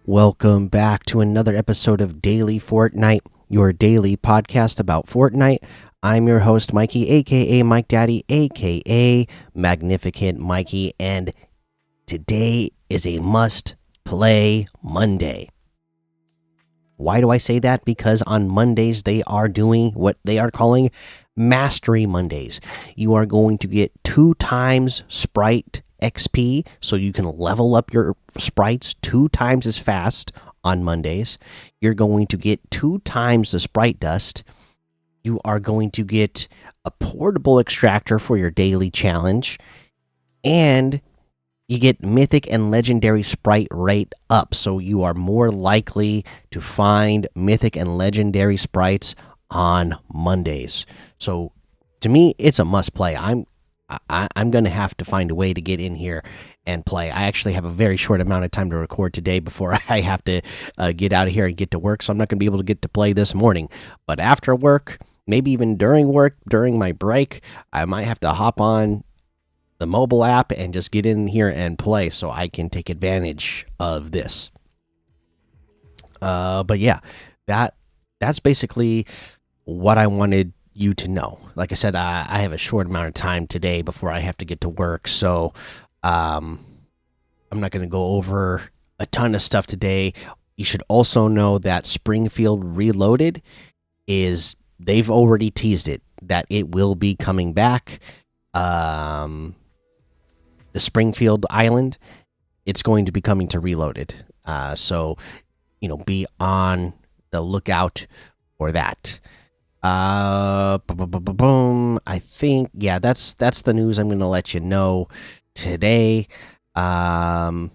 Welcome back to another episode of Daily Fortnite, your daily podcast about Fortnite. I'm your host, Mikey, aka Mike Daddy, aka Magnificent Mikey, and today is a must play Monday. Why do I say that? Because on Mondays they are doing what they are calling Mastery Mondays. You are going to get 2 times Sprite XP, so you can level up your sprites 2 times as fast on Mondays. You're going to get 2 times the Sprite Dust. You are going to get a portable extractor for your daily challenge, and you get mythic and legendary sprite rate up, so you are more likely to find mythic and legendary sprites on Mondays. So to me, it's a must play. I'm going to have to find a way to get in here and play. I actually have a very short amount of time to record today before I have to get out of here and get to work, so I'm not going to be able to get to play this morning. But after work, maybe even during work, during my break, I might have to hop on the mobile app and just get in here and play so I can take advantage of this. But yeah, that's basically what I wanted you to know. Like I said, I have a short amount of time today before I have to get to work, so I'm not going to go over a ton of stuff today. You should also know that Springfield Reloaded they've already teased it that it will be coming back. The Springfield Island, it's going to be coming to Reloaded. So be on the lookout for that. Boom. I think that's the news I'm going to let you know today. I'm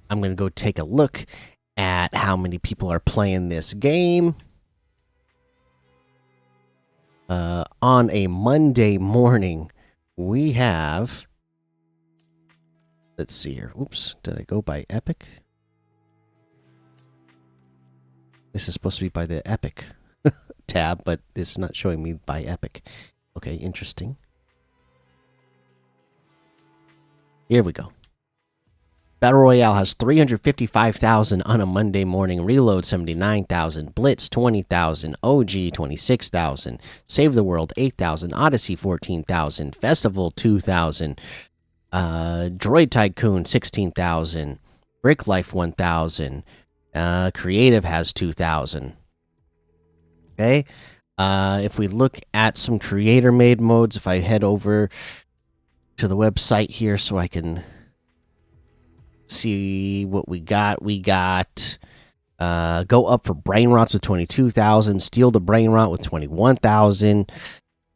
going to go take a look at how many people are playing this game. On a Monday morning, we have, let's see here. Oops, did I go by Epic? This is supposed to be by the Epic tab, but it's not showing me by Epic. Okay, interesting. Here we go. Battle Royale has 355,000 on a Monday morning. Reload 79,000. Blitz 20,000. OG 26,000. Save the World 8,000. Odyssey 14,000. Festival 2,000. Droid Tycoon 16,000. Brick Life 1,000. Creative has 2,000. Okay. If we look at some creator made modes, if I head over to the website here so I can see what we got. We got Go Up for Brain Rots with 22,000. Steal the Brain Rot with 21,000.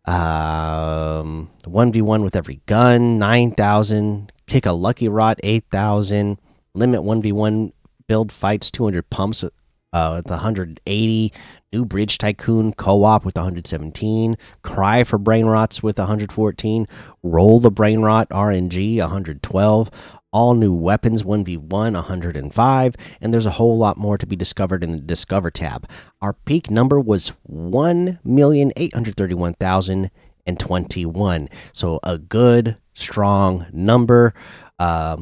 1v1 with every gun 9,000. Kick a Lucky Rot 8,000. Limit 1v1 build fights 200 pumps with 180. New Bridge Tycoon co-op with 117. Cry for Brain Rots with 114. Roll the Brain Rot RNG 112. All new weapons 1v1 105. And there's a whole lot more to be discovered in the Discover tab. Our peak number was 1,831,021. So a good, strong number. That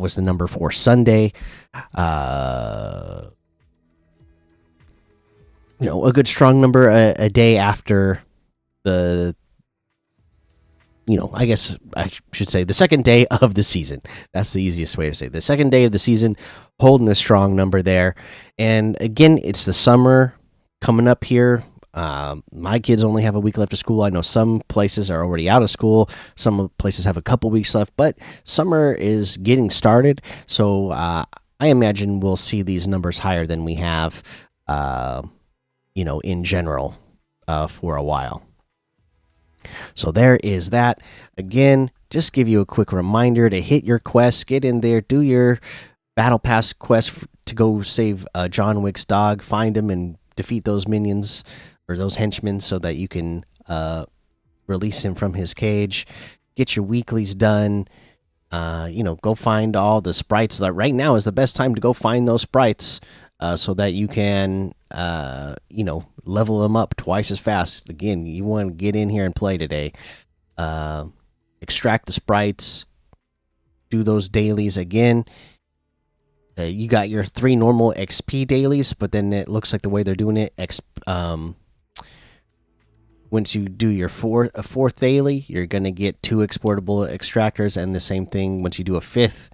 was the number for Sunday. A good strong number a day after the, I guess I should say the second day of the season. That's the easiest way to say it. The second day of the season, holding a strong number there. And again, it's the summer coming up here. My kids only have a week left of school. I know some places are already out of school. Some places have a couple weeks left, but summer is getting started. So I imagine we'll see these numbers higher than we have, in general, for a while. So there is that. Again, just give you a quick reminder to hit your quests, get in there, do your battle pass quest to go save John Wick's dog, find him and defeat those minions or those henchmen so that you can release him from his cage. Get your weeklies done. Go find all the sprites. That right now is the best time to go find those sprites so that you can level them up twice as fast. Again, you want to get in here and play today. Extract the sprites, do those dailies again. you got your 3 normal XP dailies, but then it looks like the way they're doing it, once you do your fourth daily, you're gonna get 2 exportable extractors, and the same thing once you do a 5th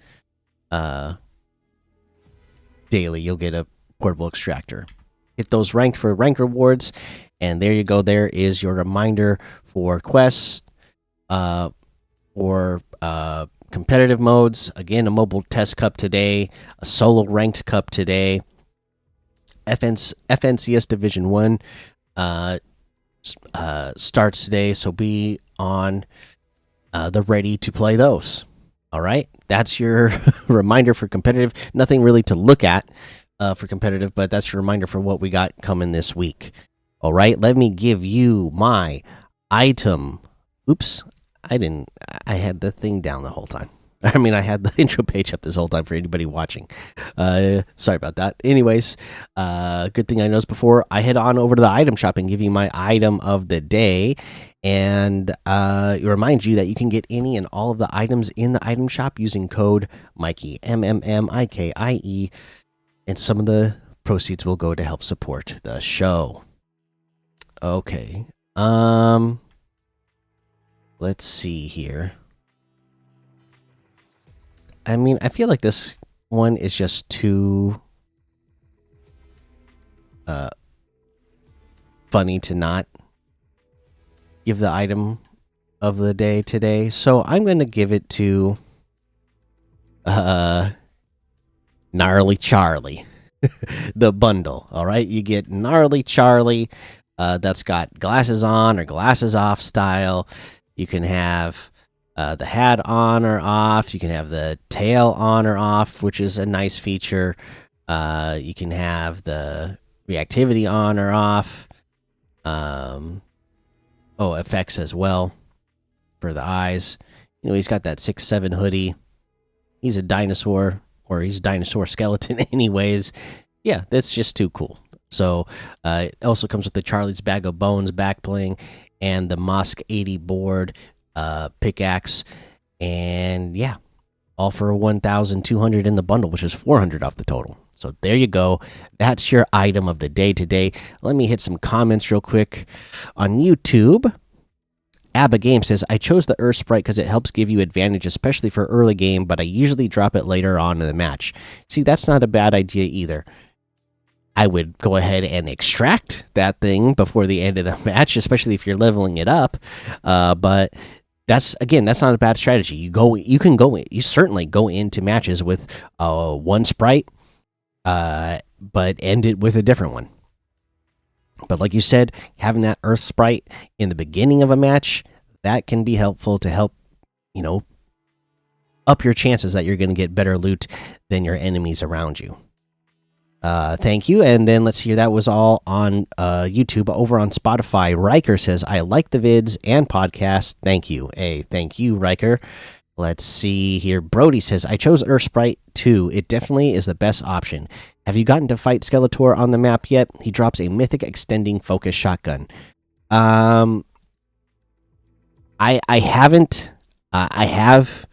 daily, you'll get a portable extractor. Hit those ranked for rank rewards, and there you go. There is your reminder for quests, or competitive modes. Again, a mobile test cup today, a solo ranked cup today. FNCS Division 1 starts today, so be on the ready to play those. All right, that's your reminder for competitive. Nothing really to look at for competitive, but that's your reminder for what we got coming this week. All right, let me give you my item. Oops, I didn't. I had the thing down the whole time. I mean, I had the intro page up this whole time for anybody watching. Sorry about that. Anyways, good thing I noticed before I head on over to the item shop and give you my item of the day, and remind you that you can get any and all of the items in the item shop using code Mikey MMMIKIE, and some of the proceeds will go to help support the show. Okay. Let's see here. I mean, I feel like this one is just too funny to not give the item of the day today. So I'm going to give it to Gnarly Charlie, the bundle. All right, you get Gnarly Charlie. That's got glasses on or glasses off style. You can have the hat on or off. You can have the tail on or off, which is a nice feature. You can have the reactivity on or off. Effects as well for the eyes. You know, he's got that 6'7" hoodie. He's a dinosaur, or he's a dinosaur skeleton, anyways. Yeah, that's just too cool. So it also comes with the Charlie's Bag of Bones back bling and the Mosk 80 board pickaxe, and yeah, all for 1,200 in the bundle, which is 400 off the total. So there you go. That's your item of the day today. Let me hit some comments real quick on YouTube. Abba Game says, I chose the Earth Sprite because it helps give you advantage, especially for early game, but I usually drop it later on in the match. See, that's not a bad idea either. I would go ahead and extract that thing before the end of the match, especially if you're leveling it up. But that's not a bad strategy. You certainly go into matches with one sprite, but end it with a different one. But like you said, having that Earth Sprite in the beginning of a match, that can be helpful to help, up your chances that you're going to get better loot than your enemies around you. Thank you. And then let's see here. That was all on YouTube. Over on Spotify, Riker says, I like the vids and podcast. Thank you. Hey, thank you, Riker. Let's see here. Brody says, I chose Earth Sprite too. It definitely is the best option. Have you gotten to fight Skeletor on the map yet? He drops a mythic extending focus shotgun. I haven't. I have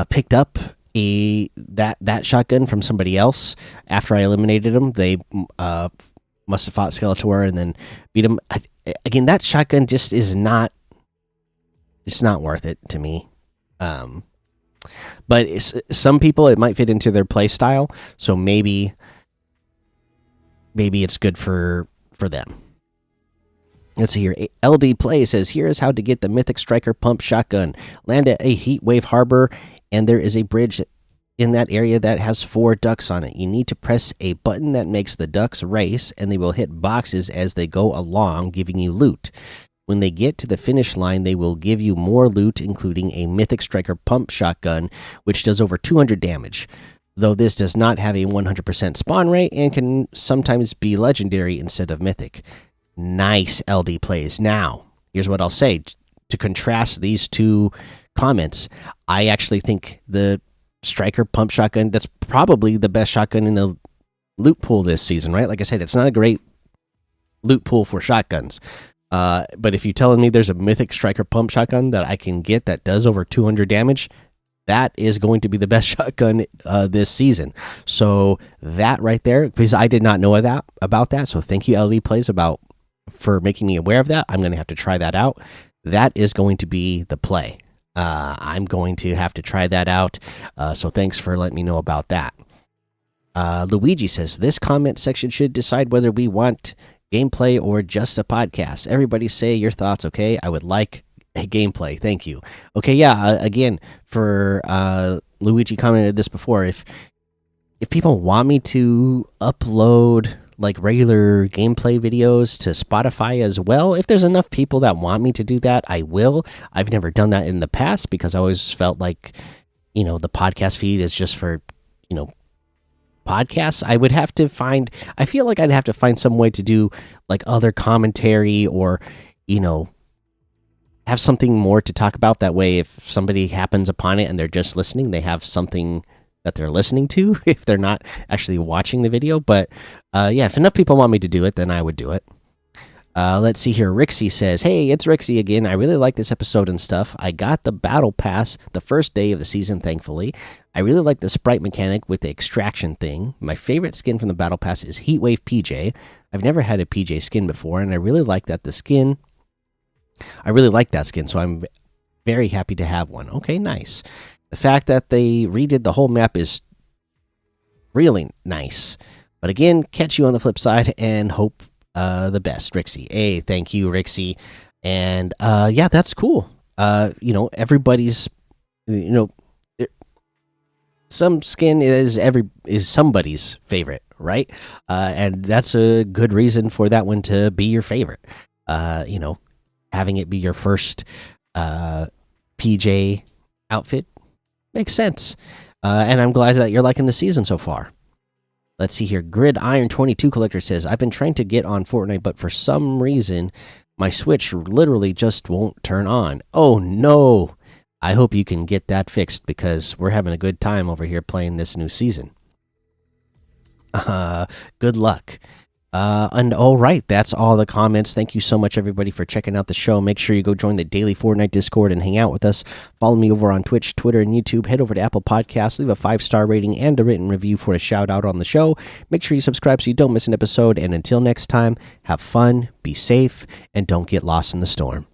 picked up that shotgun from somebody else after I eliminated him. They must have fought Skeletor and then beat him. Again, that shotgun just is not. It's not worth it to me. But some people, it might fit into their play style, so maybe it's good for them. Let's see here. LD Play says, here is how to get the Mythic Striker Pump Shotgun. Land at a Heat Wave Harbor, and there is a bridge in that area that has 4 ducks on it. You need to press a button that makes the ducks race, and they will hit boxes as they go along, giving you loot. When they get to the finish line, they will give you more loot, including a Mythic Striker Pump Shotgun, which does over 200 damage. Though this does not have a 100% spawn rate and can sometimes be legendary instead of mythic. Nice, LD Plays. Now, here's what I'll say. To contrast these two comments, I actually think the Striker Pump Shotgun, that's probably the best shotgun in the loot pool this season, right? Like I said, it's not a great loot pool for shotguns. But if you're telling me there's a Mythic Striker Pump Shotgun that I can get that does over 200 damage, that is going to be the best shotgun this season. So that right there, because I did not know about that. So thank you, LD Plays, for making me aware of that. I'm going to have to try that out. That is going to be the play. I'm going to have to try that out. So thanks for letting me know about that. Luigi says this comment section should decide whether we want gameplay or just a podcast. Everybody say your thoughts, okay? I would like a gameplay. Thank you. Okay, yeah. Again, for Luigi commented this before. If people want me to upload like regular gameplay videos to Spotify as well, if there's enough people that want me to do that, I will. I've never done that in the past because I always felt like, the podcast feed is just for, podcasts. I feel like I'd have to find some way to do like other commentary or, have something more to talk about. That way, if somebody happens upon it and they're just listening, they have something that they're listening to if they're not actually watching the video. But yeah, if enough people want me to do it, then I would do it. Let's see here. Rixie says, "Hey, it's Rixie again. I really like this episode and stuff. I got the battle pass the first day of the season, thankfully. I really like the sprite mechanic with the extraction thing. My favorite skin from the battle pass is Heatwave PJ. I've never had a PJ skin before, and I really like that skin, so I'm very happy to have one. Okay, nice. The fact that they redid the whole map is really nice. But again, catch you on the flip side and hope the best, Rixie. Hey, thank you, Rixie. And yeah, that's cool. Everybody's, some skin is somebody's favorite, right? And that's a good reason for that one to be your favorite. Having it be your first PJ outfit makes sense. And I'm glad that you're liking the season so far. Let's see here. Grid Iron 22 Collector says, I've been trying to get on Fortnite, but for some reason, my Switch literally just won't turn on. Oh, no. I hope you can get that fixed because we're having a good time over here playing this new season. Good luck. And all right, that's all the comments. Thank you so much, everybody, for checking out the show. Make sure you go join the Daily Fortnite Discord and hang out with us. Follow me over on Twitch, Twitter, and YouTube. Head over to Apple Podcasts, leave a 5-star rating and a written review for a shout out on the show. Make sure you subscribe so you don't miss an episode. And until next time, have fun, be safe, and don't get lost in the storm.